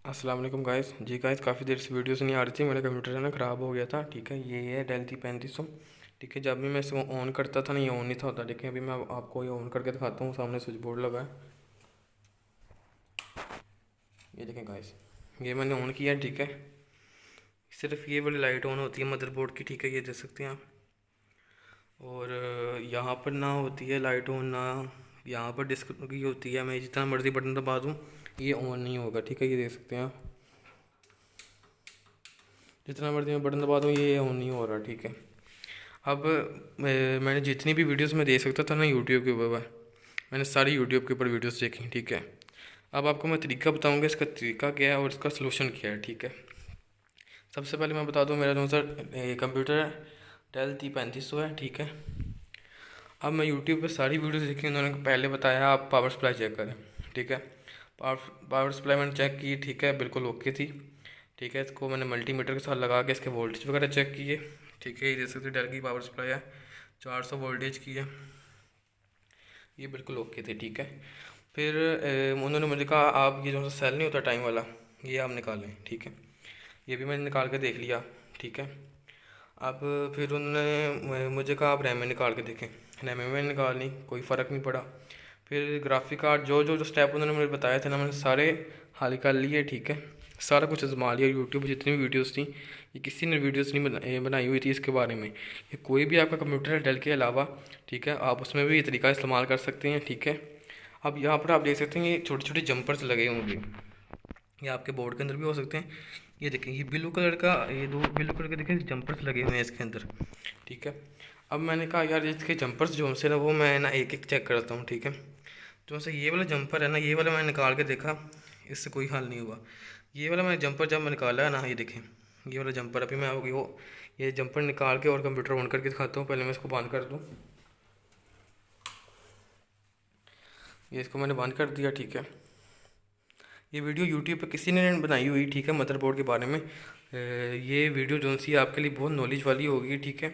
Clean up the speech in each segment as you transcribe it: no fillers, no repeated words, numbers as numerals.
अस्सलाम वालेकुम गाइस। जी गाइस, काफ़ी देर से वीडियोस नहीं आ रही थी, मेरा कंप्यूटर है ना ख़राब हो गया था। ठीक है, ये है डेल T3500। ठीक है, जब भी मैं इसको ऑन करता था ना, ये ऑन नहीं था होता। देखिए, अभी मैं आपको ये ऑन करके दिखाता हूँ। सामने स्विच बोर्ड लगा है, ये देखें गाइस, ये मैंने ऑन किया है। ठीक है, सिर्फ ये वाली लाइट ऑन होती है मदरबोर्ड की। ठीक है, ये देख सकते हैं आप। और यहाँ पर ना होती है लाइट ऑन, ना यहाँ पर डिस्क की होती है। मैं जितना मर्ज़ी बटन दबा दूँ, ये ऑन नहीं होगा। ठीक है, ये देख सकते हैं आप, जितना मर्जी मैं बटन दबा दूँ ये ऑन नहीं हो रहा। ठीक है, अब मैंने जितनी भी वीडियोस में देख सकता था ना यूट्यूब के ऊपर, मैंने सारी यूट्यूब के ऊपर वीडियोस देखी। ठीक है, अब आपको मैं तरीका बताऊंगा, इसका तरीका क्या है और इसका सलूशन क्या है। ठीक है, सबसे पहले मैं बता दूं, मेरा जो सर कंप्यूटर है डेल T3500 है। ठीक है, अब मैं यूट्यूब पे सारी वीडियोस देखी, उन्होंने पहले बताया आप पावर सप्लाई चेक करें। ठीक है, पावर सप्लाई मैंने चेक की। ठीक है, बिल्कुल ओके थी। ठीक है, इसको मैंने मल्टीमीटर के साथ लगा के इसके वोल्टेज वगैरह चेक किए। ठीक है, ये देख सकते डेल की पावर सप्लाई है, 400 वोल्टेज की है, ये बिल्कुल ओके थे। ठीक है, फिर उन्होंने मुझे कहा आप ये जो सा सेल नहीं होता टाइम वाला, ये आप निकालें। ठीक है, ये भी मैंने निकाल के देख लिया। ठीक है, अब फिर उन्होंने मुझे कहा आप रैम में निकाल के देखें। रैम में मैंने निकाल ली, कोई फ़र्क नहीं पड़ा। फिर ग्राफिक कार्ड जो स्टेप उन्होंने मुझे बताए थे ना, मैंने सारे हल कर लिए। ठीक है, सारा कुछ आजमा लिया। यूट्यूब पर जितनी भी वीडियोस थी, ये किसी ने वीडियोस नहीं बनाई हुई थी इसके बारे में। ये कोई भी आपका कंप्यूटर है डेल के अलावा, ठीक है, आप उसमें भी ये तरीका इस्तेमाल कर सकते हैं। ठीक है, अब यहाँ पर आप देख सकते हैं ये छोटे छोटे जंपर्स लगे होंगे, ये आपके बोर्ड के अंदर भी हो सकते हैं। ये देखें, ये ब्लू कलर का, ये दो ब्लू कलर के देखें जंपर्स लगे हुए हैं इसके अंदर। ठीक है, अब मैंने कहा यार इसके जंपर्स जो से ना, वो मैं ना एक एक चेक करता हूँ। ठीक है, जो से ये वाला जंपर है ना, ये वाला मैंने निकाल के देखा, इससे कोई हल नहीं हुआ। ये वाला मैंने जंपर जब मैं निकाला है ना, ये देखें, ये वाला जंपर, अभी मैं आपको ये जंपर निकाल के और कंप्यूटर ऑन करके दिखाता हूँ। पहले मैं इसको बंद कर दूँ, ये इसको मैंने बंद कर दिया। ठीक है, ये वीडियो यूट्यूब पे किसी ने बनाई हुई। ठीक है, मदरबोर्ड के बारे में ये वीडियो जो सी आपके लिए बहुत नॉलेज वाली होगी। ठीक है,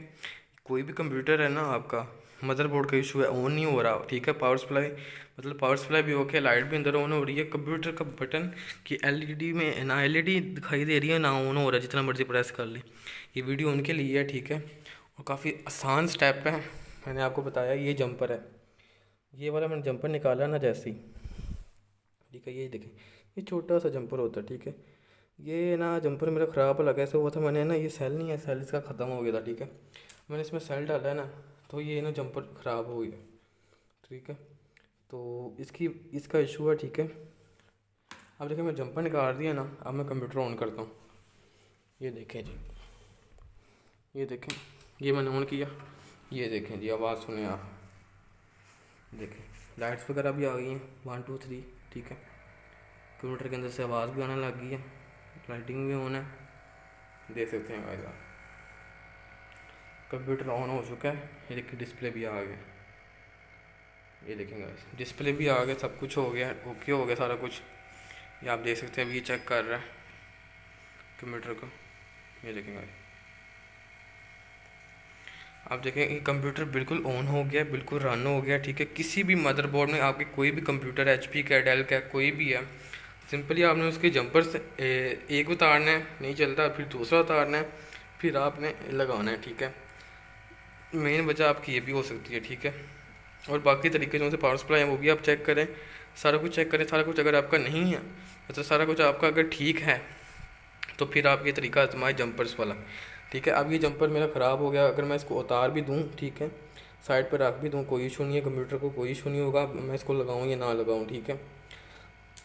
कोई भी कंप्यूटर है ना आपका, मदरबोर्ड का इशू है, ऑन नहीं हो रहा। ठीक है, पावर सप्लाई मतलब पावर सप्लाई भी ओके, लाइट भी अंदर ऑन हो रही है, कंप्यूटर का बटन की एलईडी में ना एलईडी दिखाई दे रही है ना ऑन हो रहा है, जितना मर्जी प्रेस कर ले। ये वीडियो उनके लिए है। ठीक है, और काफ़ी आसान स्टेप है, मैंने आपको बताया। ये जंपर है, ये वाला मैंने जंपर निकाला ना जैसे ही, ठीक है, ये देखें, ये छोटा सा जंपर होता है। ठीक है, ये ना जंपर मेरा ख़राब लगा, ऐसे हुआ था, मैंने ना ये सेल नहीं है, सेल इसका ख़त्म हो गया था। ठीक है, मैंने इसमें सेल डाला है ना, तो ये ना जंपर ख़राब हो गया। ठीक है, तो इसका इशू है। ठीक है, अब देखिए, मैं जंपर निकाल दिया ना, अब मैं कंप्यूटर ऑन करता हूँ। ये देखें जी, ये देखें, ये मैंने ऑन किया, ये देखें जी, आवाज़ सुने आप, देखें लाइट्स वगैरह भी आ गई हैं, 1 2 3। ठीक है, कंप्यूटर के अंदर से आवाज़ भी आने लग गई है, लाइटिंग भी ऑन है, देख सकते हैं भाई आप, कंप्यूटर ऑन हो चुका है। ये देखिए, डिस्प्ले भी आ गया, ये देखेंगे डिस्प्ले भी आ गया, सब कुछ हो गया, ओके हो गया सारा कुछ। ये आप देख सकते हैं, अभी ये चेक कर रहा है कंप्यूटर को, ये देखेंगे आप, देखें ये कंप्यूटर बिल्कुल ऑन हो गया, बिल्कुल रन हो गया। ठीक है, किसी भी मदरबोर्ड में आपके कोई भी कंप्यूटर HP का, डेल का, कोई भी है, सिंपली आपने उसके जंपर से एक उतारना है, नहीं चलता, फिर दूसरा उतारना है, फिर आपने लगाना है। ठीक है, मेन वजह आपकी ये भी हो सकती है। ठीक है, और बाकी तरीके जो से पावर सप्लाई है वो भी आप चेक करें, सारा कुछ चेक करें। सारा कुछ अगर आपका नहीं है, मतलब सारा कुछ आपका अगर ठीक है, तो फिर आप ये तरीका आजमाएं जंपर्स वाला। ठीक है, अब ये जंपर मेरा ख़राब हो गया, अगर मैं इसको उतार भी दूँ, ठीक है, साइड पर रख भी दूँ, कोई इशू नहीं है, कंप्यूटर को कोई इशू नहीं होगा, मैं इसको लगाऊँ या ना लगाऊँ। ठीक है,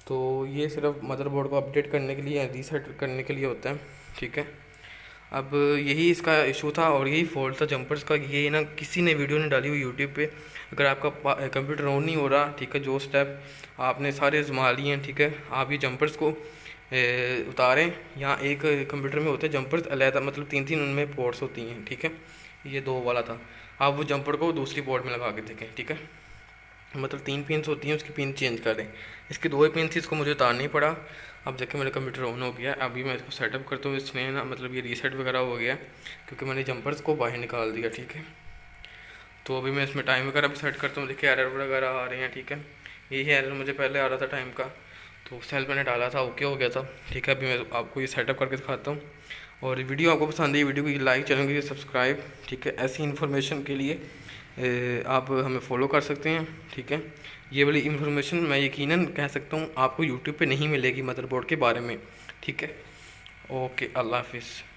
तो ये सिर्फ मदरबोर्ड को अपडेट करने के लिए, रीसेट करने के लिए होता है। ठीक है, अब यही इसका इशू था और यही फॉल्ट था जंपर्स का। ये ना किसी ने वीडियो नहीं डाली हुई यूट्यूब पे। अगर आपका कंप्यूटर ऑन नहीं हो रहा, ठीक है, जो स्टेप आपने सारे आजमा लिए हैं, ठीक है, आप ये जंपर्स को उतारें। यहाँ एक कंप्यूटर में होते हैं जंपर्स अलहदा, मतलब 3 उनमें पोर्ट्स होती हैं। ठीक है, ये 2 वाला था, आप वो जंपर को दूसरी पोर्ट में लगा के देखें। ठीक है, मतलब 3 पिन्स होती हैं, उसकी पिन चेंज कर दें। इसकी 2 ही पिन थी, इसको मुझे उतारना ही पड़ा। अब देखिए, मेरा कंप्यूटर ऑन हो गया। अभी मैं इसको सेटअप करता हूँ, इसने ना मतलब ये रीसेट वगैरह हो गया क्योंकि मैंने जंपर्स को बाहर निकाल दिया। ठीक है, तो अभी मैं इसमें टाइम वगैरह भी सेट करता हूँ। देखिए, एरर वगैरह आ रहे हैं। ठीक है, यही एरर मुझे पहले आ रहा था टाइम का, तो सेल मैंने डाला था, ओके हो गया था, ठीक है। अभी मैं आपको ये सेटअप करके दिखाता हूँ। और वीडियो आपको पसंद आई, वीडियो को लाइक, चैनल को सब्सक्राइब, ठीक है। ऐसी इन्फॉर्मेशन के लिए आप हमें फॉलो कर सकते हैं, ठीक है। ये वाली इन्फॉर्मेशन मैं यकीनन कह सकता हूँ आपको यूट्यूब पे नहीं मिलेगी मदरबोर्ड के बारे में, ठीक है। ओके, अल्लाह हाफिज़।